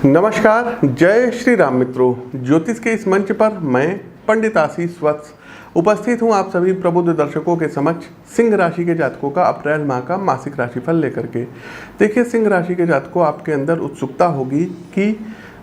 नमस्कार, जय श्री राम मित्रों। ज्योतिष के इस मंच पर मैं पंडित आशीष वत्स उपस्थित हूं आप सभी प्रबुद्ध दर्शकों के समक्ष सिंह राशि के जातकों का अप्रैल माह का मासिक राशिफल लेकर के। देखिए, सिंह राशि के जातकों, आपके अंदर उत्सुकता होगी कि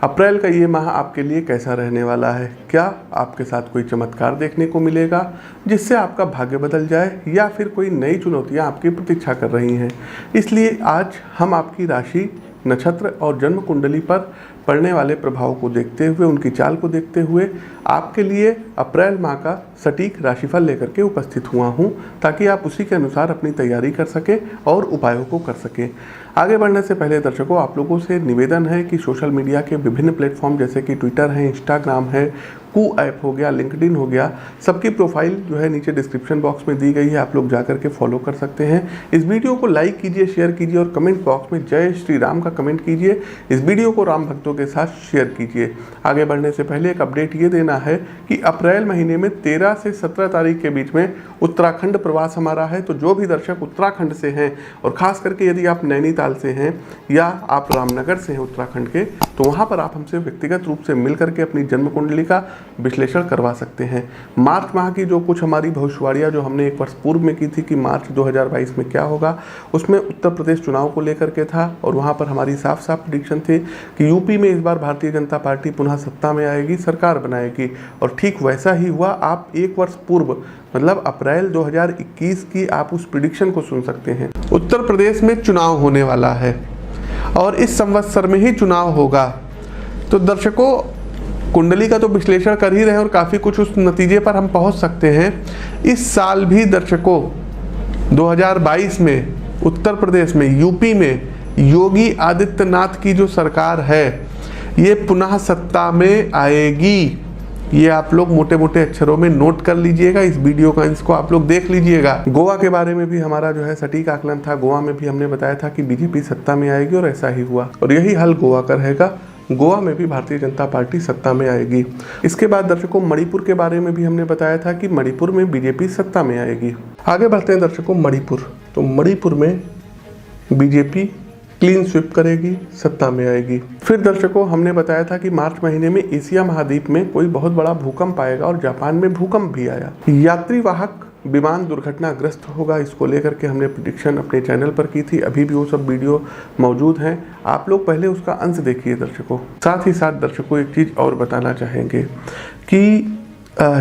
अप्रैल का ये माह आपके लिए कैसा रहने वाला है। क्या आपके साथ कोई चमत्कार देखने को मिलेगा जिससे आपका भाग्य बदल जाए, या फिर कोई नई चुनौतियां आपकी प्रतीक्षा कर रही हैं। इसलिए आज हम आपकी राशि, नक्षत्र और जन्म कुंडली पर पड़ने वाले प्रभाव को देखते हुए, उनकी चाल को देखते हुए आपके लिए अप्रैल माह का सटीक राशिफल लेकर के उपस्थित हुआ हूं, ताकि आप उसी के अनुसार अपनी तैयारी कर सकें और उपायों को कर सकें। आगे बढ़ने से पहले दर्शकों, आप लोगों से निवेदन है कि सोशल मीडिया के विभिन्न प्लेटफॉर्म जैसे कि ट्विटर है, इंस्टाग्राम है, कू ऐप हो गया, लिंक्डइन हो गया, सबकी प्रोफाइल जो है नीचे डिस्क्रिप्शन बॉक्स में दी गई है, आप लोग जाकर के फॉलो कर सकते हैं। इस वीडियो को लाइक कीजिए, शेयर कीजिए और कमेंट बॉक्स में जय श्री राम का कमेंट कीजिए। इस वीडियो को राम भक्तों के साथ शेयर कीजिए। आगे बढ़ने से पहले एक अपडेट ये देना है कि अप्रैल महीने में 13 से 17 तारीख के बीच में उत्तराखंड प्रवास हमारा है। तो जो भी दर्शक उत्तराखंड से हैं, और खास करके यदि आप नैनीताल से हैं या आप रामनगर से हैं उत्तराखंड के, तो वहाँ पर आप हमसे व्यक्तिगत रूप से मिल करके अपनी जन्म कुंडली का विश्लेषण करवा सकते हैं। मार्च माह की जो कुछ हमारी भविष्यवाणियाँ जो हमने एक वर्ष पूर्व में की थी कि मार्च 2022 में क्या होगा, उसमें उत्तर प्रदेश चुनाव को लेकर के था, और वहाँ पर हमारी साफ साफ प्रेडिक्शन थी कि यूपी में इस बार भारतीय जनता पार्टी पुनः सत्ता में आएगी, सरकार बनाएगी। और ठीक वैसा ही हुआ। आप एक वर्ष पूर्व मतलब अप्रैल 2021 की आप उस प्रेडिक्शन को सुन सकते हैं। उत्तर प्रदेश में चुनाव होने वाला है और इस संवत्सर में ही चुनाव होगा। तो दर्शकों, कुंडली का तो विश्लेषण कर ही रहे हैं और काफ़ी कुछ उस नतीजे पर हम पहुंच सकते हैं। इस साल भी दर्शकों 2022 में उत्तर प्रदेश में, यूपी में योगी आदित्यनाथ की जो सरकार है, ये पुनः सत्ता में आएगी। ये आप लोग मोटे मोटे अक्षरों में नोट कर लीजिएगा। इस वीडियो का इसको आप लोग देख लीजिएगा। गोवा के बारे में भी हमारा जो है सटीक आकलन था। गोवा में भी हमने बताया था कि बीजेपी सत्ता में आएगी और ऐसा ही हुआ, और यही हाल गोवा का रहेगा। गोवा में भी भारतीय जनता पार्टी सत्ता में आएगी। इसके बाद दर्शकों, मणिपुर के बारे में भी हमने बताया था कि मणिपुर में बीजेपी सत्ता में आएगी। आगे बढ़ते हैं दर्शकों, मणिपुर। तो मणिपुर में बीजेपी क्लीन स्वीप करेगी, सत्ता में आएगी। फिर दर्शकों, हमने बताया था कि मार्च महीने में एशिया महाद्वीप में कोई बहुत बड़ा भूकंप आएगा, और जापान में भूकंप भी आया। यात्री वाहक विमान दुर्घटनाग्रस्त होगा, इसको लेकर के हमने प्रेडिक्शन अपने चैनल पर की थी। अभी भी वो सब वीडियो मौजूद हैं, आप लोग पहले उसका अंश देखिए दर्शकों। साथ ही साथ दर्शकों, एक चीज़ और बताना चाहेंगे कि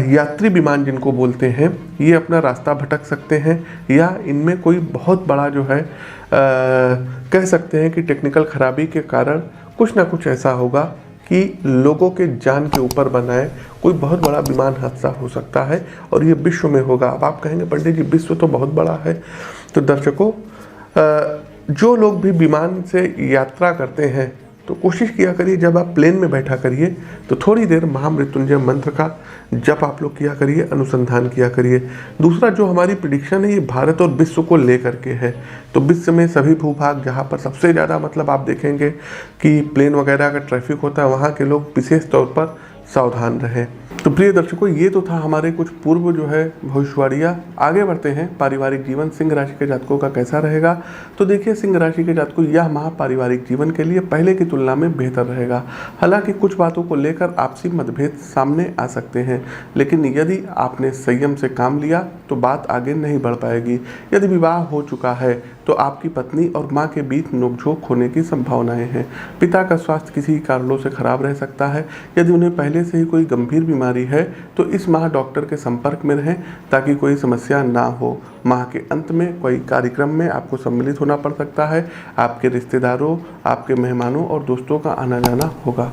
यात्री विमान जिनको बोलते हैं, ये अपना रास्ता भटक सकते हैं, या इनमें कोई बहुत बड़ा जो है कह सकते हैं कि टेक्निकल खराबी के कारण कुछ ना कुछ ऐसा होगा कि लोगों के जान के ऊपर बनाए कोई बहुत बड़ा विमान हादसा हो सकता है, और ये विश्व में होगा। अब आप कहेंगे पंडित जी, विश्व तो बहुत बड़ा है। तो दर्शकों, जो लोग भी विमान से यात्रा करते हैं, तो कोशिश किया करिए जब आप प्लेन में बैठा करिए तो थोड़ी देर महामृत्युंजय मंत्र का जप आप लोग किया करिए, अनुसंधान किया करिए। दूसरा, जो हमारी प्रेडिक्शन है ये भारत और विश्व को लेकर के है। तो विश्व में सभी भूभाग जहाँ पर सबसे ज़्यादा मतलब आप देखेंगे कि प्लेन वगैरह का ट्रैफिक होता है, वहाँ के लोग विशेष तौर पर सावधान रहें। तो प्रिय दर्शकों, ये तो था हमारे कुछ पूर्व जो है भविष्यवाणियाँ। आगे बढ़ते हैं, पारिवारिक जीवन सिंह राशि के जातकों का कैसा रहेगा। तो देखिए, सिंह राशि के जातकों, यह माह पारिवारिक जीवन के लिए पहले की तुलना में बेहतर रहेगा। हालांकि कुछ बातों को लेकर आपसी मतभेद सामने आ सकते हैं, लेकिन यदि आपने संयम से काम लिया तो बात आगे नहीं बढ़ पाएगी। यदि विवाह हो चुका है तो आपकी पत्नी और माँ के बीच नोकझोंक होने की संभावनाएं हैं। पिता का स्वास्थ्य किसी कारणों से खराब रह सकता है। यदि उन्हें पहले से ही कोई गंभीर बीमारी है तो इस माह डॉक्टर के संपर्क में रहें, ताकि कोई समस्या ना हो। माह के अंत में कोई कार्यक्रम में आपको सम्मिलित होना पड़ सकता है। आपके रिश्तेदारों, आपके मेहमानों और दोस्तों का आना जाना होगा।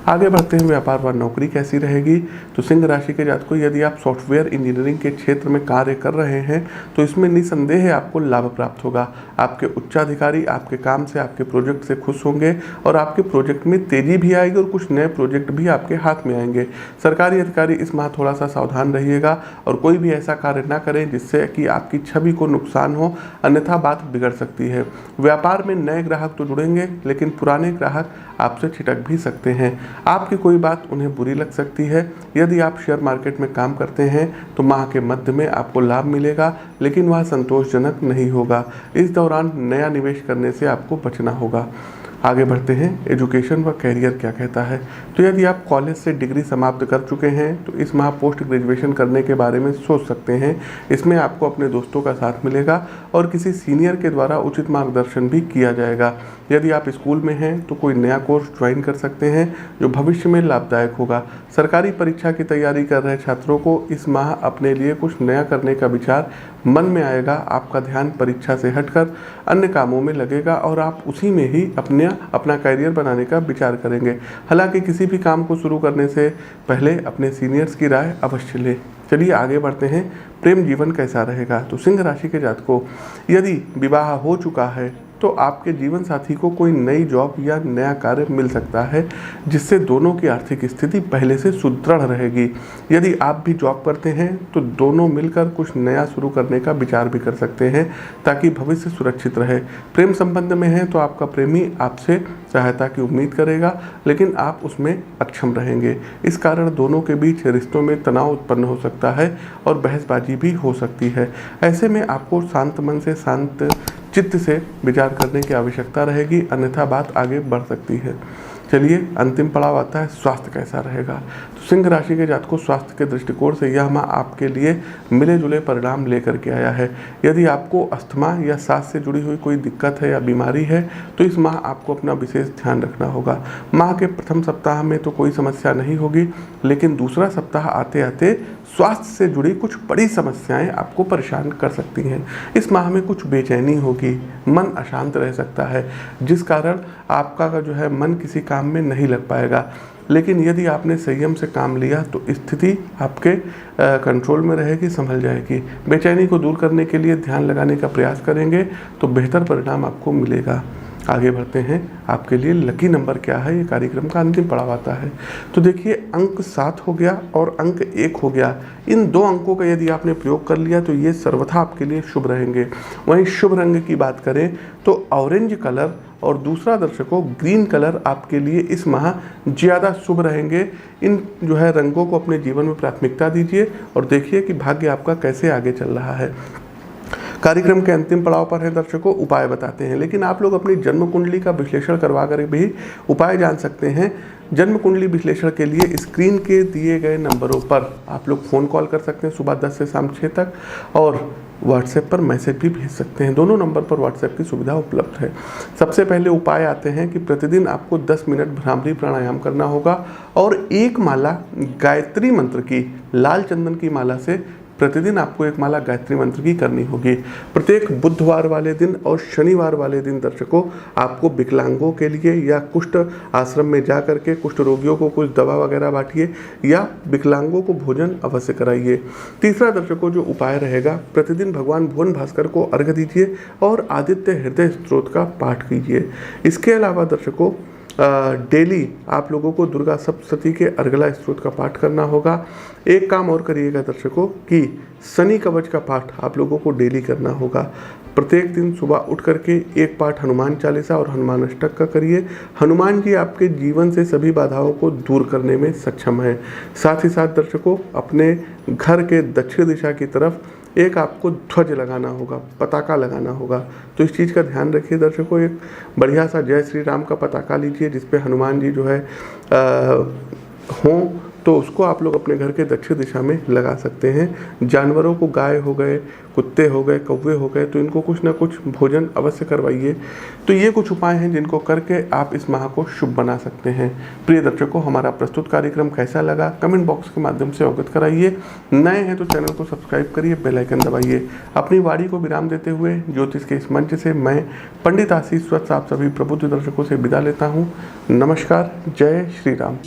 आगे बढ़ते हैं, व्यापार व नौकरी कैसी रहेगी। तो सिंह राशि के जातकों, यदि आप सॉफ्टवेयर इंजीनियरिंग के क्षेत्र में कार्य कर रहे हैं तो इसमें निसंदेह आपको लाभ प्राप्त होगा। आपके उच्चाधिकारी आपके काम से, आपके प्रोजेक्ट से खुश होंगे, और आपके प्रोजेक्ट में तेजी भी आएगी, और कुछ नए प्रोजेक्ट भी आपके हाथ में आएंगे। सरकारी अधिकारी इस माह थोड़ा सा सावधान रहिएगा, और कोई भी ऐसा कार्य ना करें जिससे कि आपकी छवि को नुकसान हो, अन्यथा बात बिगड़ सकती है। व्यापार में नए ग्राहक तो जुड़ेंगे, लेकिन पुराने ग्राहक आपसे छिटक भी सकते हैं। आपकी कोई बात उन्हें बुरी लग सकती है। यदि आप शेयर मार्केट में काम करते हैं तो माह के मध्य में आपको लाभ मिलेगा, लेकिन वह संतोषजनक नहीं होगा। इस दौरान नया निवेश करने से आपको बचना होगा। आगे बढ़ते हैं, एजुकेशन व कैरियर क्या कहता है। तो यदि आप कॉलेज से डिग्री समाप्त कर चुके हैं तो इस माह पोस्ट ग्रेजुएशन करने के बारे में सोच सकते हैं। इसमें आपको अपने दोस्तों का साथ मिलेगा और किसी सीनियर के द्वारा उचित मार्गदर्शन भी किया जाएगा। यदि आप स्कूल में हैं तो कोई नया कोर्स ज्वाइन कर सकते हैं जो भविष्य में लाभदायक होगा। सरकारी परीक्षा की तैयारी कर रहे छात्रों को इस माह अपने लिए कुछ नया करने का विचार मन में आएगा। आपका ध्यान परीक्षा से हटकर अन्य कामों में लगेगा और आप उसी में ही अपना कैरियर बनाने का विचार करेंगे। हालांकि किसी भी काम को शुरू करने से पहले अपने सीनियर्स की राय अवश्य लें। चलिए आगे बढ़ते हैं, प्रेम जीवन कैसा रहेगा। तो सिंह राशि के जातकों, यदि विवाह हो चुका है तो आपके जीवन साथी को कोई नई जॉब या नया कार्य मिल सकता है जिससे दोनों की आर्थिक स्थिति पहले से सुदृढ़ रहेगी। यदि आप भी जॉब करते हैं तो दोनों मिलकर कुछ नया शुरू करने का विचार भी कर सकते हैं ताकि भविष्य सुरक्षित रहे। प्रेम संबंध में हैं तो आपका प्रेमी आपसे सहायता की उम्मीद करेगा लेकिन आप उसमें अक्षम रहेंगे। इस कारण दोनों के बीच रिश्तों में तनाव उत्पन्न हो सकता है और बहसबाजी भी हो सकती है। ऐसे में आपको शांत मन से शांत चित्त से विचार करने की आवश्यकता रहेगी, अन्यथा बात आगे बढ़ सकती है। चलिए अंतिम पड़ाव आता है, स्वास्थ्य कैसा रहेगा। तो सिंह राशि के जातकों, स्वास्थ्य के दृष्टिकोण से यह माह आपके लिए मिले जुले परिणाम लेकर के आया है। यदि आपको अस्थमा या सांस से जुड़ी हुई कोई दिक्कत है या बीमारी है तो इस माह आपको अपना विशेष ध्यान रखना होगा। माह के प्रथम सप्ताह में तो कोई समस्या नहीं होगी, लेकिन दूसरा सप्ताह आते आते स्वास्थ्य से जुड़ी कुछ बड़ी समस्याएं आपको परेशान कर सकती हैं। इस माह में कुछ बेचैनी होगी, मन अशांत रह सकता है जिस कारण आपका जो है मन किसी काम में नहीं लग पाएगा। लेकिन यदि आपने संयम से काम लिया तो स्थिति आपके कंट्रोल में रहेगी, संभल जाएगी। बेचैनी को दूर करने के लिए ध्यान लगाने का प्रयास करेंगे तो बेहतर परिणाम आपको मिलेगा। आगे बढ़ते हैं, आपके लिए लकी नंबर क्या है, ये कार्यक्रम का अंतिम पड़ाव आता है। तो देखिए, अंक 7 हो गया और अंक 1 हो गया। इन 2 अंकों का यदि आपने प्रयोग कर लिया तो ये सर्वथा आपके लिए शुभ रहेंगे। वहीं शुभ रंग की बात करें तो ऑरेंज कलर और दूसरा दर्शकों ग्रीन कलर आपके लिए इस माह ज़्यादा शुभ रहेंगे। इन जो है रंगों को अपने जीवन में प्राथमिकता दीजिए और देखिए कि भाग्य आपका कैसे आगे चल रहा है। कार्यक्रम के अंतिम पड़ाव पर है दर्शकों, उपाय बताते हैं, लेकिन आप लोग अपनी जन्म कुंडली का विश्लेषण करवा कर भी उपाय जान सकते हैं। जन्म कुंडली विश्लेषण के लिए स्क्रीन के दिए गए नंबरों पर आप लोग फ़ोन कॉल कर सकते हैं सुबह 10 से शाम 6 तक और व्हाट्सएप पर मैसेज भी भेज सकते हैं। दोनों नंबर पर व्हाट्सएप की सुविधा उपलब्ध है। सबसे पहले उपाय आते हैं कि प्रतिदिन आपको 10 मिनट भ्रामरी प्राणायाम करना होगा और एक माला गायत्री मंत्र की, लाल चंदन की माला से प्रतिदिन आपको एक माला गायत्री मंत्र की करनी होगी। प्रत्येक बुधवार वाले दिन और शनिवार वाले दिन दर्शकों आपको विकलांगों के लिए या कुष्ठ आश्रम में जा करके कुष्ठ रोगियों को कुछ दवा वगैरह बांटिए या विकलांगों को भोजन अवश्य कराइए। तीसरा दर्शकों जो उपाय रहेगा, प्रतिदिन भगवान भुवन भास्कर को अर्घ्य दीजिए और आदित्य हृदय स्तोत्र का पाठ कीजिए। इसके अलावा दर्शकों डेली आप लोगों को दुर्गा सप्तशती के अर्गला स्तोत्र का पाठ करना होगा। एक काम और करिएगा दर्शकों कि शनि कवच का पाठ आप लोगों को डेली करना होगा। प्रत्येक दिन सुबह उठ करके एक पाठ हनुमान चालीसा और हनुमान अष्टक का करिए। हनुमान जी आपके जीवन से सभी बाधाओं को दूर करने में सक्षम है। साथ ही साथ दर्शकों अपने घर के दक्षिण दिशा की तरफ एक आपको ध्वज लगाना होगा, पताका लगाना होगा। तो इस चीज़ का ध्यान रखिए दर्शकों। एक बढ़िया सा जय श्री राम का पताका लीजिए जिसपे हनुमान जी जो है हों, तो उसको आप लोग अपने घर के दक्षिण दिशा में लगा सकते हैं। जानवरों को, गाय हो गए, कुत्ते हो गए, कौवे हो गए, तो इनको कुछ ना कुछ भोजन अवश्य करवाइए। तो ये कुछ उपाय हैं जिनको करके आप इस माह को शुभ बना सकते हैं। प्रिय दर्शकों, हमारा प्रस्तुत कार्यक्रम कैसा लगा कमेंट बॉक्स के माध्यम से अवगत कराइए। नए हैं तो चैनल को सब्सक्राइब करिए, बेल आइकन दबाइए। अपनी वाणी को विराम देते हुए ज्योतिष के इस मंच से मैं पंडित आशीष वत्स आप सभी प्रबुद्ध दर्शकों से विदा लेता हूँ। नमस्कार, जय श्री राम।